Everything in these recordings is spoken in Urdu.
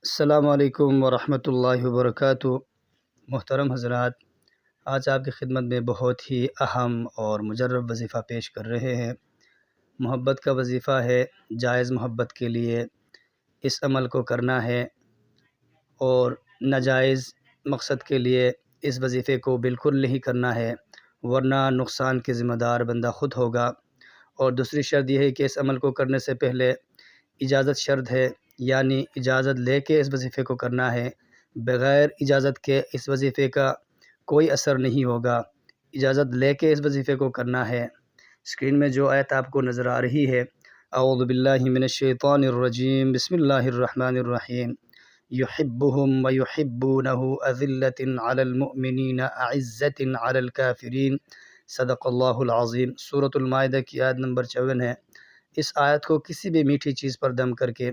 السلام علیکم ورحمۃ اللہ وبرکاتہ۔ محترم حضرات، آج آپ کی خدمت میں بہت ہی اہم اور مجرب وظیفہ پیش کر رہے ہیں۔ محبت کا وظیفہ ہے۔ جائز محبت کے لیے اس عمل کو کرنا ہے اور ناجائز مقصد کے لیے اس وظیفے کو بالکل نہیں کرنا ہے، ورنہ نقصان کے ذمہ دار بندہ خود ہوگا۔ اور دوسری شرط یہ ہے کہ اس عمل کو کرنے سے پہلے اجازت شرط ہے، یعنی اجازت لے کے اس وظیفے کو کرنا ہے۔ بغیر اجازت کے اس وظیفے کا کوئی اثر نہیں ہوگا، اجازت لے کے اس وظیفے کو کرنا ہے۔ اسکرین میں جو آیت آپ کو نظر آ رہی ہے، اعوذ باللہ من الشیطان الرجیم، بسم اللہ الرحمن الرحیم، یحبہم ویحبونہ اذلۃ علی المؤمنین اعزۃ علی الکافرین، صدق اللہ العظیم۔ سورۃ المائدہ کی آیت نمبر 54 ہے۔ اس آیت کو کسی بھی میٹھی چیز پر دم کر کے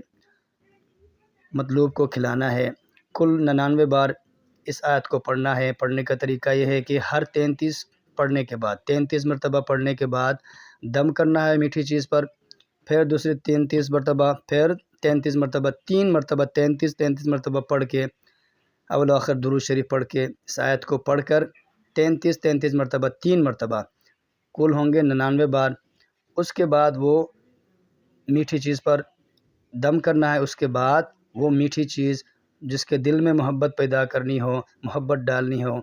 مطلوب کو کھلانا ہے۔ کل 99 بار اس آیت کو پڑھنا ہے۔ پڑھنے کا طریقہ یہ ہے کہ ہر 33 مرتبہ پڑھنے کے بعد دم کرنا ہے میٹھی چیز پر، پھر دوسری 33 مرتبہ، پھر 33 مرتبہ، 3 مرتبہ 33 مرتبہ پڑھ کے اول و آخر درود شریف پڑھ کے اس آیت کو پڑھ کر 33 مرتبہ 3 مرتبہ کل ہوں گے 99 بار۔ اس کے بعد وہ میٹھی چیز پر دم کرنا ہے۔ اس کے بعد وہ میٹھی چیز جس کے دل میں محبت پیدا کرنی ہو، محبت ڈالنی ہو،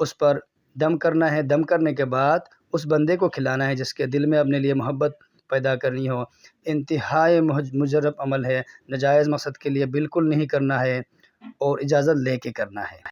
اس پر دم کرنا ہے۔ دم کرنے کے بعد اس بندے کو کھلانا ہے جس کے دل میں اپنے لیے محبت پیدا کرنی ہو۔ انتہائی مجرب عمل ہے، ناجائز مقصد کے لیے بالکل نہیں کرنا ہے اور اجازت لے کے کرنا ہے۔